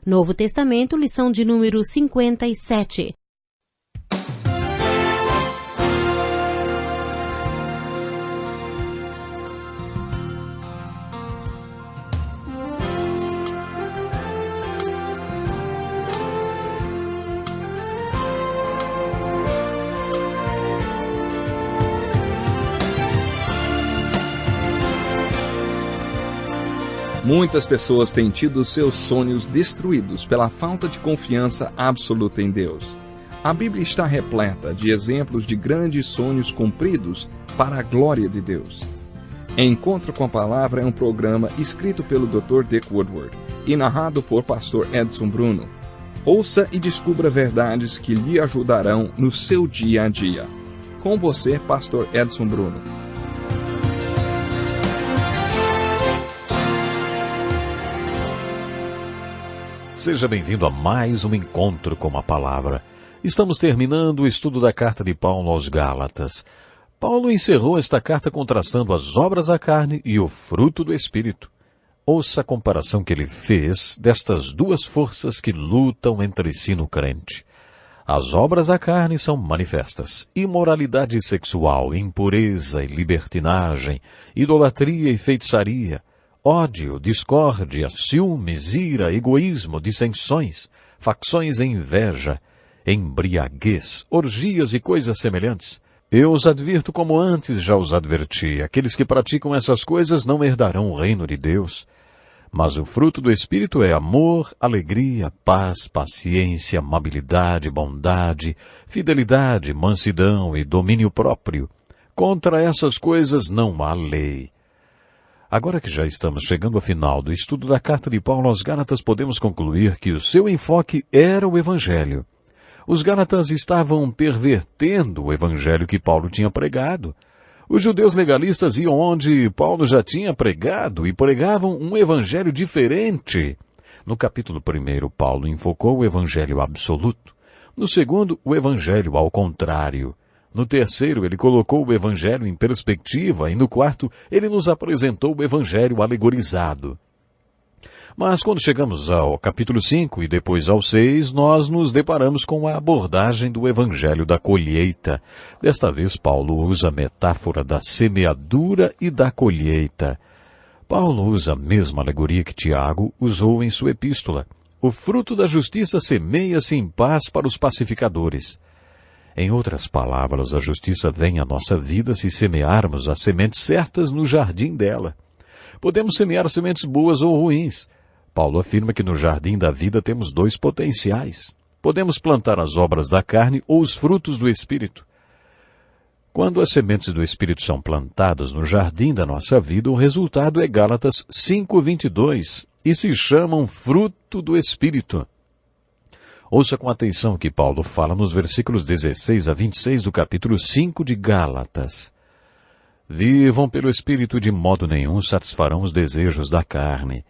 Novo Testamento, lição de número 57. Muitas pessoas têm tido seus sonhos destruídos pela falta de confiança absoluta em Deus. A Bíblia está repleta de exemplos de grandes sonhos cumpridos para a glória de Deus. Encontro com a Palavra é um programa escrito pelo Dr. Dick Woodward e narrado por Pastor Edson Bruno. Ouça e descubra verdades que lhe ajudarão no seu dia a dia. Com você, Pastor Edson Bruno. Seja bem-vindo a mais um encontro com a Palavra. Estamos terminando o estudo da carta de Paulo aos Gálatas. Paulo encerrou esta carta contrastando as obras da carne e o fruto do Espírito. Ouça a comparação que ele fez destas duas forças que lutam entre si no crente. As obras da carne são manifestas: imoralidade sexual, impureza e libertinagem, idolatria e feitiçaria, ódio, discórdia, ciúmes, ira, egoísmo, dissensões, facções e inveja, embriaguez, orgias e coisas semelhantes. Eu os advirto como antes já os adverti: aqueles que praticam essas coisas não herdarão o reino de Deus. Mas o fruto do Espírito é amor, alegria, paz, paciência, amabilidade, bondade, fidelidade, mansidão e domínio próprio. Contra essas coisas não há lei. Agora que já estamos chegando ao final do estudo da carta de Paulo aos Gálatas, podemos concluir que o seu enfoque era o Evangelho. Os Gálatas estavam pervertendo o Evangelho que Paulo tinha pregado. Os judeus legalistas iam onde Paulo já tinha pregado e pregavam um Evangelho diferente. No capítulo 1, Paulo enfocou o Evangelho absoluto. No segundo, o Evangelho ao contrário. No terceiro, ele colocou o Evangelho em perspectiva, e no quarto, ele nos apresentou o Evangelho alegorizado. Mas quando chegamos ao capítulo 5 e depois ao 6, nós nos deparamos com a abordagem do Evangelho da colheita. Desta vez, Paulo usa a metáfora da semeadura e da colheita. Paulo usa a mesma alegoria que Tiago usou em sua epístola. O fruto da justiça semeia-se em paz para os pacificadores. Em outras palavras, a justiça vem à nossa vida se semearmos as sementes certas no jardim dela. Podemos semear sementes boas ou ruins. Paulo afirma que no jardim da vida temos dois potenciais. Podemos plantar as obras da carne ou os frutos do Espírito. Quando as sementes do Espírito são plantadas no jardim da nossa vida, o resultado é Gálatas 5:22 e se chamam fruto do Espírito. Ouça com atenção o que Paulo fala nos versículos 16 a 26 do capítulo 5 de Gálatas. Vivam pelo Espírito, de modo nenhum satisfarão os desejos da carne,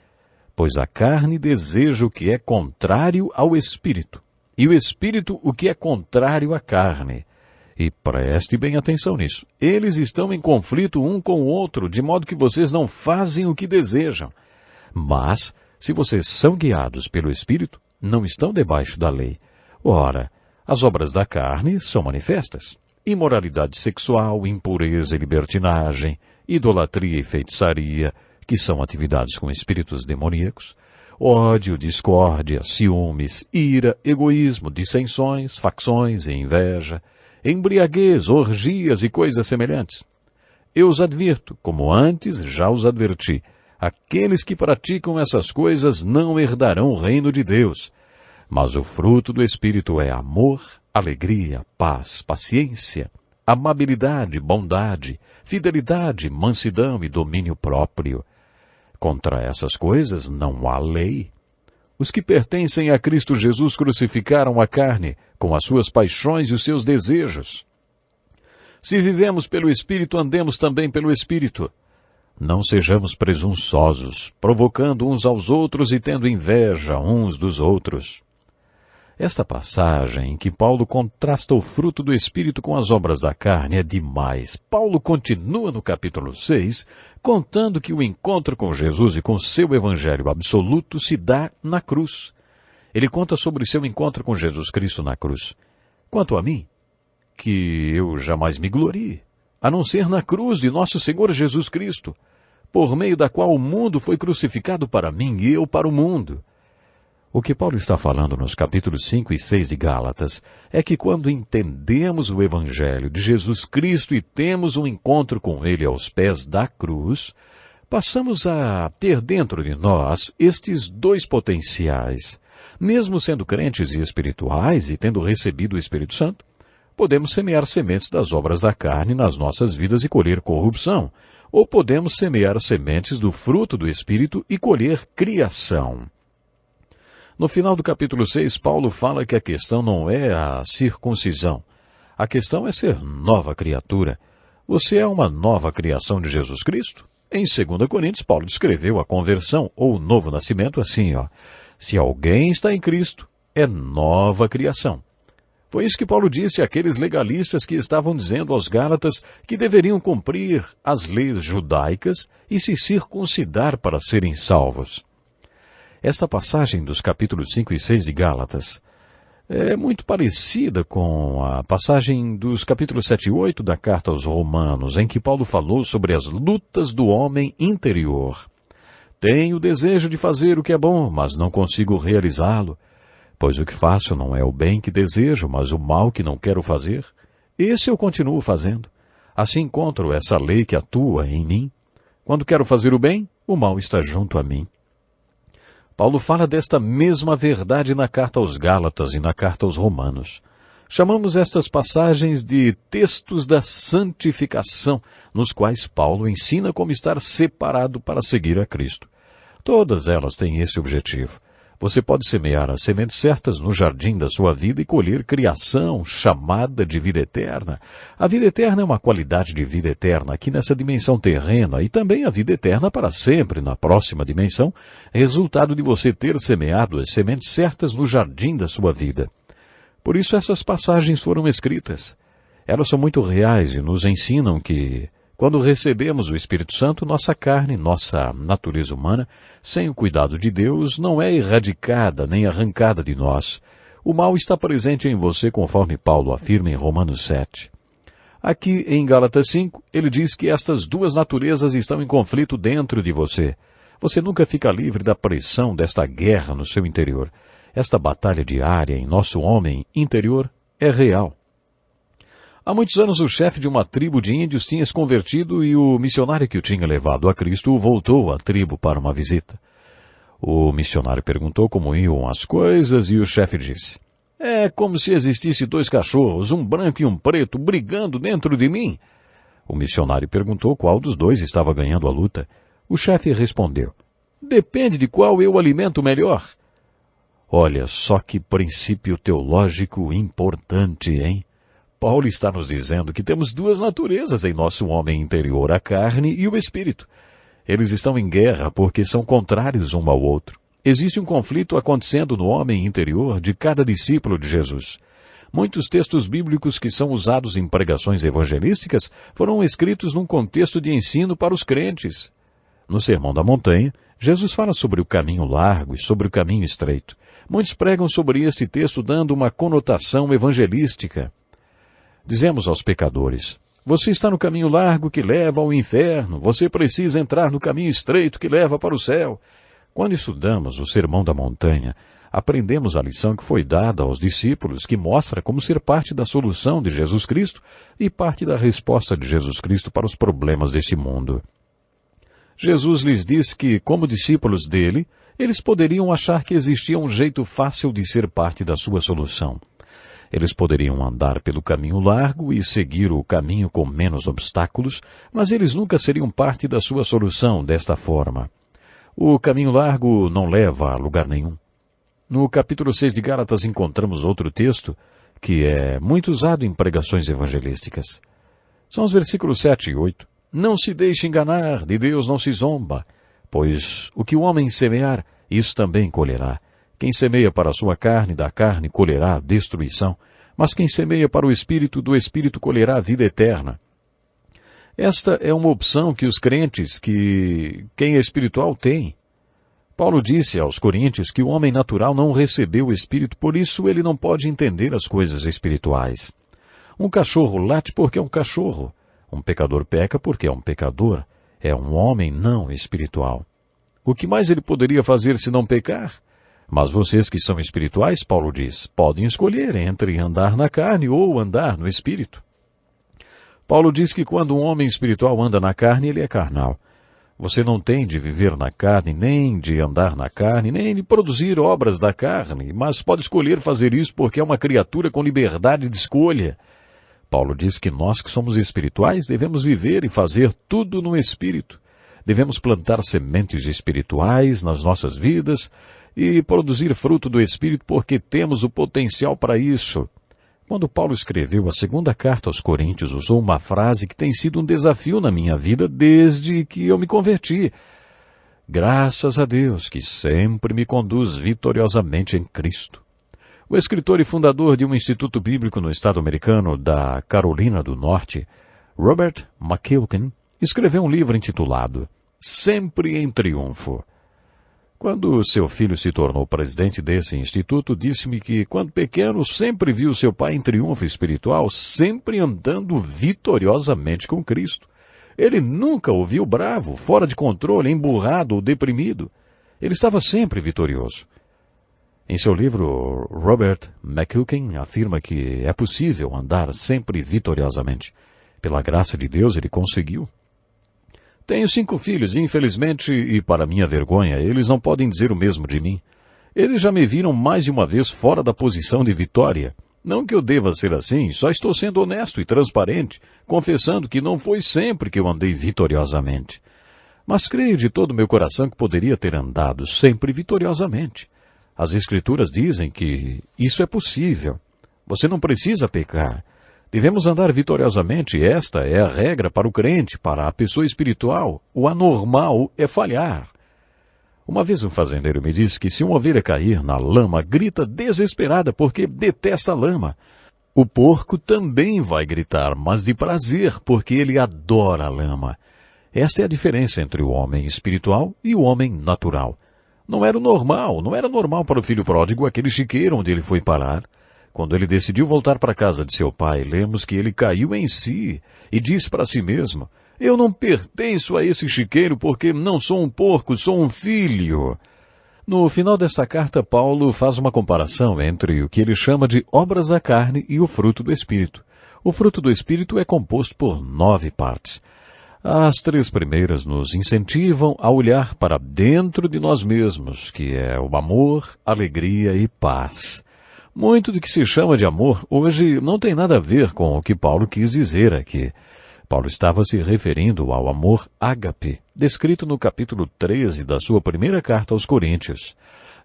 pois a carne deseja o que é contrário ao Espírito, e o Espírito o que é contrário à carne. E preste bem atenção nisso. Eles estão em conflito um com o outro, de modo que vocês não fazem o que desejam. Mas, se vocês são guiados pelo Espírito, não estão debaixo da lei. Ora, as obras da carne são manifestas: imoralidade sexual, impureza e libertinagem, idolatria e feitiçaria, que são atividades com espíritos demoníacos, ódio, discórdia, ciúmes, ira, egoísmo, dissensões, facções e inveja, embriaguez, orgias e coisas semelhantes. Eu os advirto, como antes já os adverti: aqueles que praticam essas coisas não herdarão o reino de Deus. Mas o fruto do Espírito é amor, alegria, paz, paciência, amabilidade, bondade, fidelidade, mansidão e domínio próprio. Contra essas coisas não há lei. Os que pertencem a Cristo Jesus crucificaram a carne, com as suas paixões e os seus desejos. Se vivemos pelo Espírito, andemos também pelo Espírito. Não sejamos presunçosos, provocando uns aos outros e tendo inveja uns dos outros. Esta passagem em que Paulo contrasta o fruto do Espírito com as obras da carne é demais. Paulo continua no capítulo 6, contando que o encontro com Jesus e com seu Evangelho absoluto se dá na cruz. Ele conta sobre seu encontro com Jesus Cristo na cruz. Quanto a mim, que eu jamais me glorie, a não ser na cruz de nosso Senhor Jesus Cristo, por meio da qual o mundo foi crucificado para mim e eu para o mundo. O que Paulo está falando nos capítulos 5 e 6 de Gálatas é que quando entendemos o Evangelho de Jesus Cristo e temos um encontro com Ele aos pés da cruz, passamos a ter dentro de nós estes dois potenciais. Mesmo sendo crentes e espirituais e tendo recebido o Espírito Santo, podemos semear sementes das obras da carne nas nossas vidas e colher corrupção, ou podemos semear sementes do fruto do Espírito e colher criação. No final do capítulo 6, Paulo fala que a questão não é a circuncisão. A questão é ser nova criatura. Você é uma nova criação de Jesus Cristo? Em 2 Coríntios, Paulo descreveu a conversão ou o novo nascimento assim, se alguém está em Cristo, é nova criação. Foi isso que Paulo disse àqueles legalistas que estavam dizendo aos Gálatas que deveriam cumprir as leis judaicas e se circuncidar para serem salvos. Esta passagem dos capítulos 5 e 6 de Gálatas é muito parecida com a passagem dos capítulos 7 e 8 da carta aos Romanos, em que Paulo falou sobre as lutas do homem interior. Tenho o desejo de fazer o que é bom, mas não consigo realizá-lo. Pois o que faço não é o bem que desejo, mas o mal que não quero fazer. Esse eu continuo fazendo. Assim encontro essa lei que atua em mim. Quando quero fazer o bem, o mal está junto a mim. Paulo fala desta mesma verdade na carta aos Gálatas e na carta aos Romanos. Chamamos estas passagens de textos da santificação, nos quais Paulo ensina como estar separado para seguir a Cristo. Todas elas têm esse objetivo. Você pode semear as sementes certas no jardim da sua vida e colher criação chamada de vida eterna. A vida eterna é uma qualidade de vida eterna aqui nessa dimensão terrena e também a vida eterna para sempre na próxima dimensão, resultado de você ter semeado as sementes certas no jardim da sua vida. Por isso essas passagens foram escritas. Elas são muito reais e nos ensinam que, quando recebemos o Espírito Santo, nossa carne, nossa natureza humana, sem o cuidado de Deus, não é erradicada nem arrancada de nós. O mal está presente em você, conforme Paulo afirma em Romanos 7. Aqui em Gálatas 5, ele diz que estas duas naturezas estão em conflito dentro de você. Você nunca fica livre da pressão desta guerra no seu interior. Esta batalha diária em nosso homem interior é real. Há muitos anos o chefe de uma tribo de índios tinha se convertido e o missionário que o tinha levado a Cristo voltou à tribo para uma visita. O missionário perguntou como iam as coisas e o chefe disse: "É como se existisse dois cachorros, um branco e um preto, brigando dentro de mim." O missionário perguntou qual dos dois estava ganhando a luta. O chefe respondeu: "Depende de qual eu alimento melhor." Olha só que princípio teológico importante, hein? Paulo está nos dizendo que temos duas naturezas em nosso homem interior, a carne e o espírito. Eles estão em guerra porque são contrários um ao outro. Existe um conflito acontecendo no homem interior de cada discípulo de Jesus. Muitos textos bíblicos que são usados em pregações evangelísticas foram escritos num contexto de ensino para os crentes. No Sermão da Montanha, Jesus fala sobre o caminho largo e sobre o caminho estreito. Muitos pregam sobre este texto dando uma conotação evangelística. Dizemos aos pecadores: você está no caminho largo que leva ao inferno, você precisa entrar no caminho estreito que leva para o céu. Quando estudamos o Sermão da Montanha, aprendemos a lição que foi dada aos discípulos, que mostra como ser parte da solução de Jesus Cristo e parte da resposta de Jesus Cristo para os problemas deste mundo. Jesus lhes disse que, como discípulos dele, eles poderiam achar que existia um jeito fácil de ser parte da sua solução. Eles poderiam andar pelo caminho largo e seguir o caminho com menos obstáculos, mas eles nunca seriam parte da sua solução desta forma. O caminho largo não leva a lugar nenhum. No capítulo 6 de Gálatas encontramos outro texto que é muito usado em pregações evangelísticas. São os versículos 7 e 8. Não se deixe enganar, de Deus não se zomba, pois o que o homem semear, isso também colherá. Quem semeia para a sua carne, da carne colherá destruição, mas quem semeia para o Espírito, do Espírito colherá vida eterna. Esta é uma opção que os crentes, quem é espiritual tem. Paulo disse aos Coríntios que o homem natural não recebeu o Espírito, por isso ele não pode entender as coisas espirituais. Um cachorro late porque é um cachorro. Um pecador peca porque é um pecador. É um homem não espiritual. O que mais ele poderia fazer se não pecar? Mas vocês que são espirituais, Paulo diz, podem escolher entre andar na carne ou andar no Espírito. Paulo diz que quando um homem espiritual anda na carne, ele é carnal. Você não tem de viver na carne, nem de andar na carne, nem de produzir obras da carne, mas pode escolher fazer isso porque é uma criatura com liberdade de escolha. Paulo diz que nós que somos espirituais devemos viver e fazer tudo no Espírito. Devemos plantar sementes espirituais nas nossas vidas e produzir fruto do Espírito porque temos o potencial para isso. Quando Paulo escreveu a segunda carta aos Coríntios, usou uma frase que tem sido um desafio na minha vida desde que eu me converti. Graças a Deus que sempre me conduz vitoriosamente em Cristo. O escritor e fundador de um instituto bíblico no estado americano da Carolina do Norte, Robert McQuilkin, escreveu um livro intitulado Sempre em Triunfo. Quando seu filho se tornou presidente desse instituto, disse-me que, quando pequeno, sempre viu seu pai em triunfo espiritual, sempre andando vitoriosamente com Cristo. Ele nunca o viu bravo, fora de controle, emburrado ou deprimido. Ele estava sempre vitorioso. Em seu livro, Robert McQuilkin afirma que é possível andar sempre vitoriosamente. Pela graça de Deus, ele conseguiu. Tenho 5 filhos e, infelizmente, e para minha vergonha, eles não podem dizer o mesmo de mim. Eles já me viram mais de uma vez fora da posição de vitória. Não que eu deva ser assim, só estou sendo honesto e transparente, confessando que não foi sempre que eu andei vitoriosamente. Mas creio de todo o meu coração que poderia ter andado sempre vitoriosamente. As Escrituras dizem que isso é possível. Você não precisa pecar. Devemos andar vitoriosamente, e esta é a regra para o crente, para a pessoa espiritual. O anormal é falhar. Uma vez um fazendeiro me disse que se uma ovelha cair na lama, grita desesperada porque detesta a lama. O porco também vai gritar, mas de prazer, porque ele adora a lama. Esta é a diferença entre o homem espiritual e o homem natural. Não era normal para o filho pródigo aquele chiqueiro onde ele foi parar. Quando ele decidiu voltar para a casa de seu pai, lemos que ele caiu em si e disse para si mesmo, eu não pertenço a esse chiqueiro porque não sou um porco, sou um filho. No final desta carta, Paulo faz uma comparação entre o que ele chama de obras da carne e o fruto do Espírito. O fruto do Espírito é composto por 9 partes. As 3 primeiras nos incentivam a olhar para dentro de nós mesmos, que é o amor, alegria e paz. Muito do que se chama de amor hoje não tem nada a ver com o que Paulo quis dizer aqui. Paulo estava se referindo ao amor ágape, descrito no capítulo 13 da sua primeira carta aos Coríntios.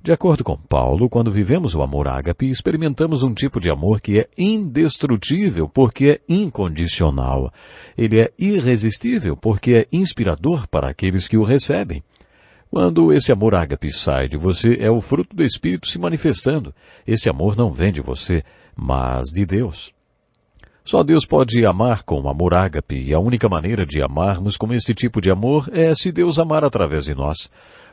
De acordo com Paulo, quando vivemos o amor ágape, experimentamos um tipo de amor que é indestrutível porque é incondicional. Ele é irresistível porque é inspirador para aqueles que o recebem. Quando esse amor ágape sai de você, é o fruto do Espírito se manifestando. Esse amor não vem de você, mas de Deus. Só Deus pode amar com amor ágape, e a única maneira de amarmos com esse tipo de amor é se Deus amar através de nós.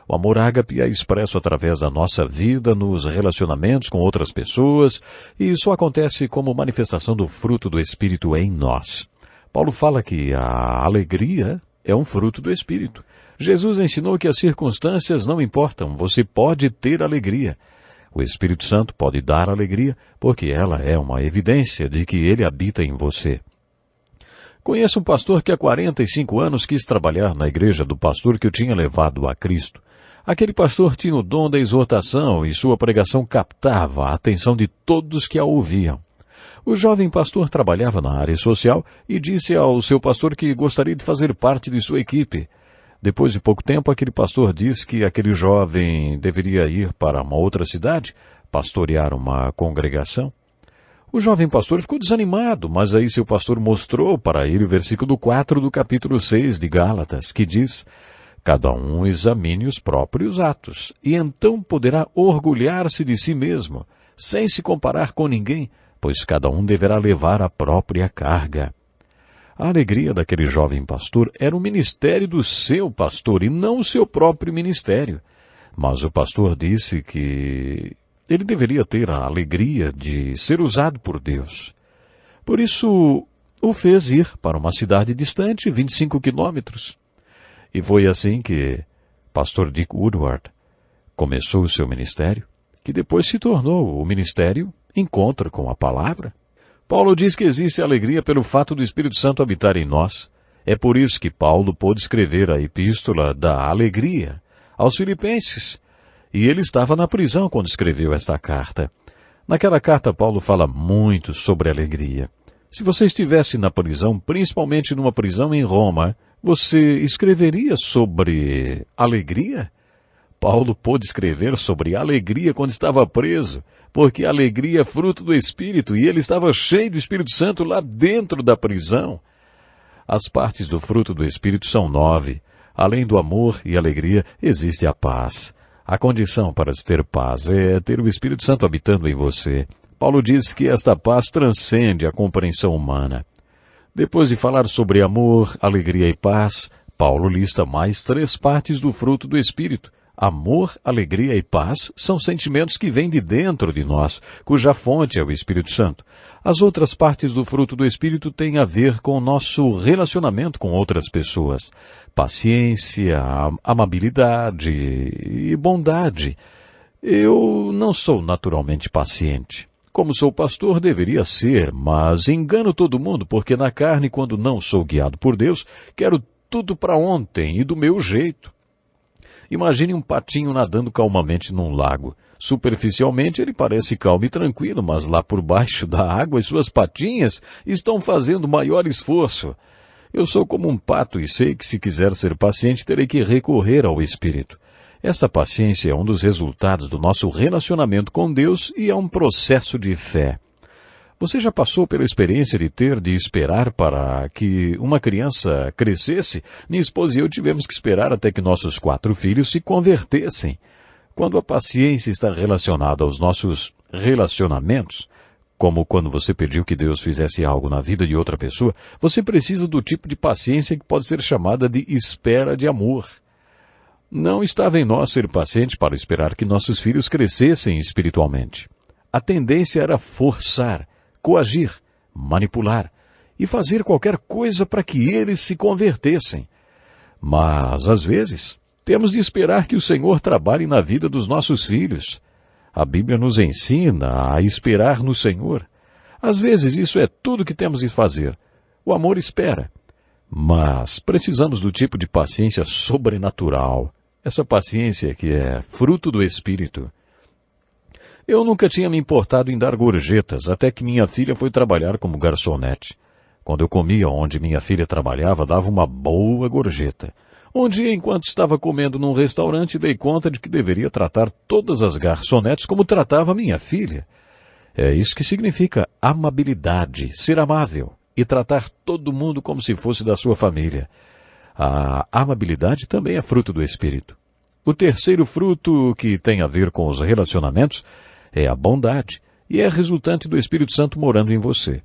O amor ágape é expresso através da nossa vida, nos relacionamentos com outras pessoas, e isso acontece como manifestação do fruto do Espírito em nós. Paulo fala que a alegria é um fruto do Espírito. Jesus ensinou que as circunstâncias não importam, você pode ter alegria. O Espírito Santo pode dar alegria, porque ela é uma evidência de que ele habita em você. Conheço um pastor que há 45 anos quis trabalhar na igreja do pastor que o tinha levado a Cristo. Aquele pastor tinha o dom da exortação e sua pregação captava a atenção de todos que a ouviam. O jovem pastor trabalhava na área social e disse ao seu pastor que gostaria de fazer parte de sua equipe. Depois de pouco tempo, aquele pastor disse que aquele jovem deveria ir para uma outra cidade, pastorear uma congregação. O jovem pastor ficou desanimado, mas aí seu pastor mostrou para ele o versículo 4 do capítulo 6 de Gálatas, que diz, cada um examine os próprios atos, e então poderá orgulhar-se de si mesmo, sem se comparar com ninguém, pois cada um deverá levar a própria carga. A alegria daquele jovem pastor era o ministério do seu pastor e não o seu próprio ministério. Mas o pastor disse que ele deveria ter a alegria de ser usado por Deus. Por isso, o fez ir para uma cidade distante, 25 quilômetros. E foi assim que pastor Dick Woodward começou o seu ministério, que depois se tornou o ministério Encontro com a Palavra. Paulo diz que existe alegria pelo fato do Espírito Santo habitar em nós. É por isso que Paulo pôde escrever a epístola da alegria aos Filipenses. E ele estava na prisão quando escreveu esta carta. Naquela carta, Paulo fala muito sobre alegria. Se você estivesse na prisão, principalmente numa prisão em Roma, você escreveria sobre alegria? Paulo pôde escrever sobre alegria quando estava preso, porque a alegria é fruto do Espírito e ele estava cheio do Espírito Santo lá dentro da prisão. As partes do fruto do Espírito são 9. Além do amor e alegria, existe a paz. A condição para se ter paz é ter o Espírito Santo habitando em você. Paulo diz que esta paz transcende a compreensão humana. Depois de falar sobre amor, alegria e paz, Paulo lista mais 3 partes do fruto do Espírito. Amor, alegria e paz são sentimentos que vêm de dentro de nós, cuja fonte é o Espírito Santo. As outras partes do fruto do Espírito têm a ver com o nosso relacionamento com outras pessoas. Paciência, amabilidade e bondade. Eu não sou naturalmente paciente. Como sou pastor, deveria ser, mas engano todo mundo, porque na carne, quando não sou guiado por Deus, quero tudo para ontem e do meu jeito. Imagine um patinho nadando calmamente num lago. Superficialmente ele parece calmo e tranquilo, mas lá por baixo da água as suas patinhas estão fazendo maior esforço. Eu sou como um pato e sei que se quiser ser paciente terei que recorrer ao Espírito. Essa paciência é um dos resultados do nosso relacionamento com Deus e é um processo de fé. Você já passou pela experiência de ter de esperar para que uma criança crescesse? Minha esposa e eu tivemos que esperar até que nossos 4 filhos se convertessem. Quando a paciência está relacionada aos nossos relacionamentos, como quando você pediu que Deus fizesse algo na vida de outra pessoa, você precisa do tipo de paciência que pode ser chamada de espera de amor. Não estava em nós ser paciente para esperar que nossos filhos crescessem espiritualmente. A tendência era forçar, coagir, manipular e fazer qualquer coisa para que eles se convertessem. Mas, às vezes, temos de esperar que o Senhor trabalhe na vida dos nossos filhos. A Bíblia nos ensina a esperar no Senhor. Às vezes isso é tudo que temos de fazer. O amor espera. Mas precisamos do tipo de paciência sobrenatural. Essa paciência que é fruto do Espírito. Eu nunca tinha me importado em dar gorjetas, até que minha filha foi trabalhar como garçonete. Quando eu comia onde minha filha trabalhava, dava uma boa gorjeta. Um dia, enquanto estava comendo num restaurante, dei conta de que deveria tratar todas as garçonetes como tratava minha filha. É isso que significa amabilidade, ser amável e tratar todo mundo como se fosse da sua família. A amabilidade também é fruto do Espírito. O terceiro fruto que tem a ver com os relacionamentos é a bondade e é resultante do Espírito Santo morando em você.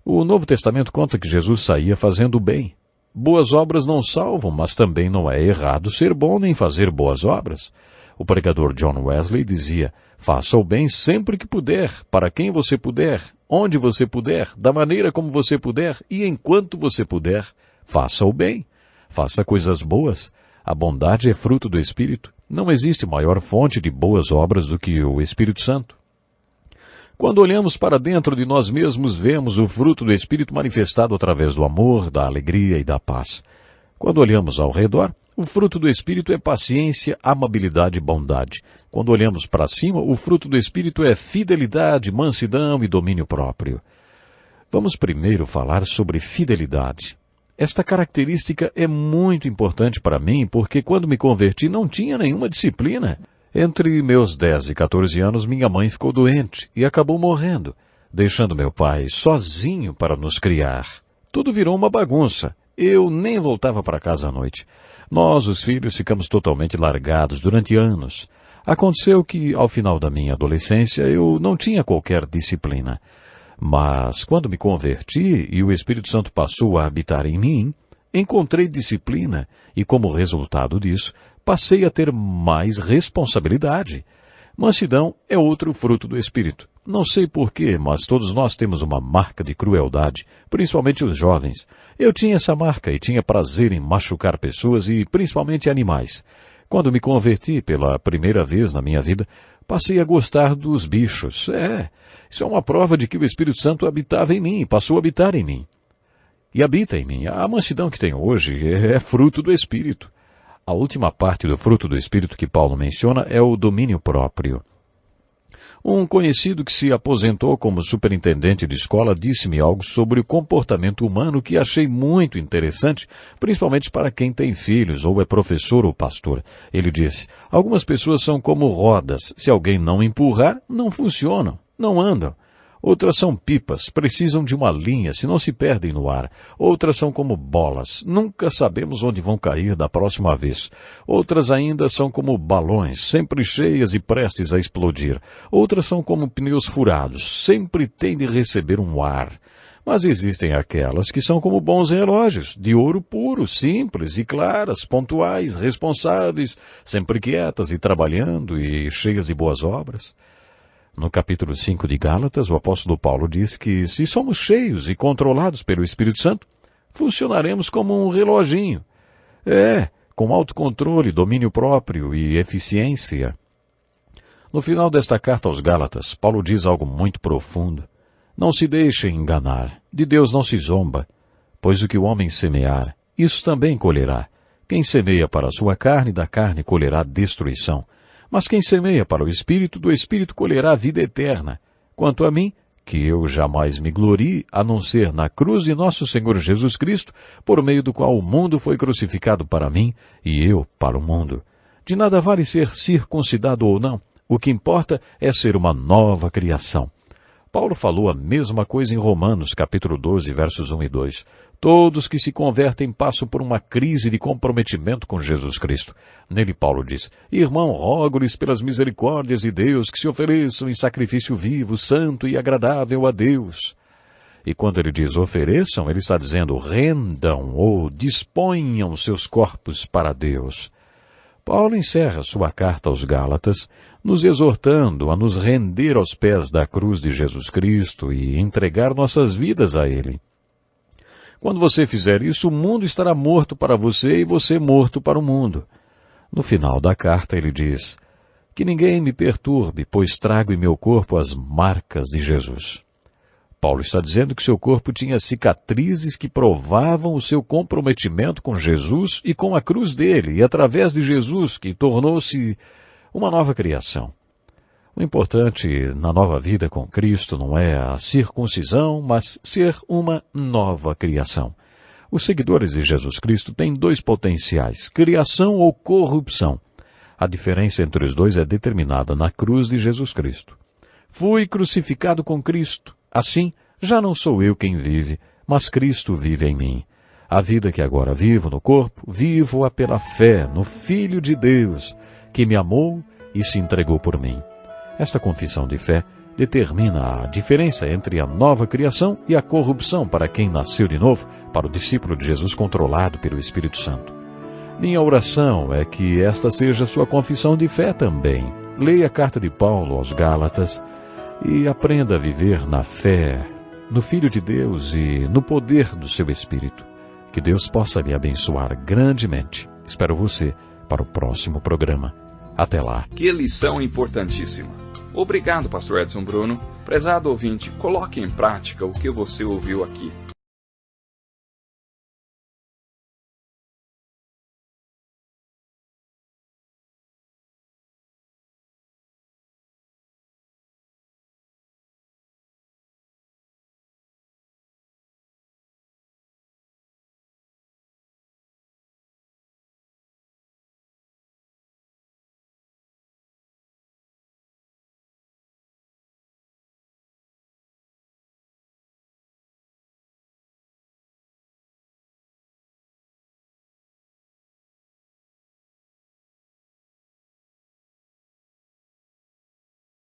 O Novo Testamento conta que Jesus saía fazendo o bem. Boas obras não salvam, mas também não é errado ser bom nem fazer boas obras. O pregador John Wesley dizia, faça o bem sempre que puder, para quem você puder, onde você puder, da maneira como você puder e enquanto você puder. Faça o bem, faça coisas boas. A bondade é fruto do Espírito. Não existe maior fonte de boas obras do que o Espírito Santo. Quando olhamos para dentro de nós mesmos, vemos o fruto do Espírito manifestado através do amor, da alegria e da paz. Quando olhamos ao redor, o fruto do Espírito é paciência, amabilidade e bondade. Quando olhamos para cima, o fruto do Espírito é fidelidade, mansidão e domínio próprio. Vamos primeiro falar sobre fidelidade. Esta característica é muito importante para mim porque quando me converti não tinha nenhuma disciplina. Entre meus 10 e 14 anos, minha mãe ficou doente e acabou morrendo, deixando meu pai sozinho para nos criar. Tudo virou uma bagunça. Eu nem voltava para casa à noite. Nós, os filhos, ficamos totalmente largados durante anos. Aconteceu que, ao final da minha adolescência, eu não tinha qualquer disciplina. Mas, quando me converti e o Espírito Santo passou a habitar em mim, encontrei disciplina e, como resultado disso, passei a ter mais responsabilidade. Mansidão é outro fruto do Espírito. Não sei porquê, mas todos nós temos uma marca de crueldade, principalmente os jovens. Eu tinha essa marca e tinha prazer em machucar pessoas e principalmente animais. Quando me converti pela primeira vez na minha vida, passei a gostar dos bichos. Isso é uma prova de que o Espírito Santo habitava em mim, passou a habitar em mim. E habita em mim. A mansidão que tenho hoje é fruto do Espírito. A última parte do fruto do Espírito que Paulo menciona é o domínio próprio. Um conhecido que se aposentou como superintendente de escola disse-me algo sobre o comportamento humano que achei muito interessante, principalmente para quem tem filhos ou é professor ou pastor. Ele disse, algumas pessoas são como rodas, se alguém não empurrar, não funcionam, não andam. Outras são pipas, precisam de uma linha, senão se perdem no ar. Outras são como bolas, nunca sabemos onde vão cair da próxima vez. Outras ainda são como balões, sempre cheias e prestes a explodir. Outras são como pneus furados, sempre têm de receber um ar. Mas existem aquelas que são como bons relógios, de ouro puro, simples e claras, pontuais, responsáveis, sempre quietas e trabalhando e cheias de boas obras. No capítulo 5 de Gálatas, o apóstolo Paulo diz que se somos cheios e controlados pelo Espírito Santo, funcionaremos como um reloginho. Com autocontrole, domínio próprio e eficiência. No final desta carta aos Gálatas, Paulo diz algo muito profundo. Não se deixem enganar, de Deus não se zomba, pois o que o homem semear, isso também colherá. Quem semeia para a sua carne, da carne colherá destruição. Mas quem semeia para o Espírito, do Espírito colherá a vida eterna. Quanto a mim, que eu jamais me glorie, a não ser na cruz de nosso Senhor Jesus Cristo, por meio do qual o mundo foi crucificado para mim e eu para o mundo. De nada vale ser circuncidado ou não, o que importa é ser uma nova criação. Paulo falou a mesma coisa em Romanos, capítulo 12, versos 1 e 2. Todos que se convertem passam por uma crise de comprometimento com Jesus Cristo. Nele Paulo diz, irmão, rogo-lhes pelas misericórdias de Deus que se ofereçam em sacrifício vivo, santo e agradável a Deus. E quando ele diz ofereçam, ele está dizendo rendam ou disponham seus corpos para Deus. Paulo encerra sua carta aos Gálatas, nos exortando a nos render aos pés da cruz de Jesus Cristo e entregar nossas vidas a Ele. Quando você fizer isso, o mundo estará morto para você e você morto para o mundo. No final da carta ele diz, que ninguém me perturbe, pois trago em meu corpo as marcas de Jesus. Paulo está dizendo que seu corpo tinha cicatrizes que provavam o seu comprometimento com Jesus e com a cruz dele, e através de Jesus, que tornou-se uma nova criação. O importante na nova vida com Cristo não é a circuncisão, mas ser uma nova criação. Os seguidores de Jesus Cristo têm dois potenciais, criação ou corrupção. A diferença entre os dois é determinada na cruz de Jesus Cristo. Fui crucificado com Cristo. Assim, já não sou eu quem vive, mas Cristo vive em mim. A vida que agora vivo no corpo, vivo-a pela fé no Filho de Deus, que me amou e se entregou por mim. Esta confissão de fé determina a diferença entre a nova criação e a corrupção para quem nasceu de novo, para o discípulo de Jesus controlado pelo Espírito Santo. Minha oração é que esta seja sua confissão de fé também. Leia a carta de Paulo aos Gálatas e aprenda a viver na fé, no Filho de Deus e no poder do seu Espírito. Que Deus possa lhe abençoar grandemente. Espero você para o próximo programa. Até lá. Que lição importantíssima. Obrigado, pastor Edson Bruno. Prezado ouvinte, coloque em prática o que você ouviu aqui.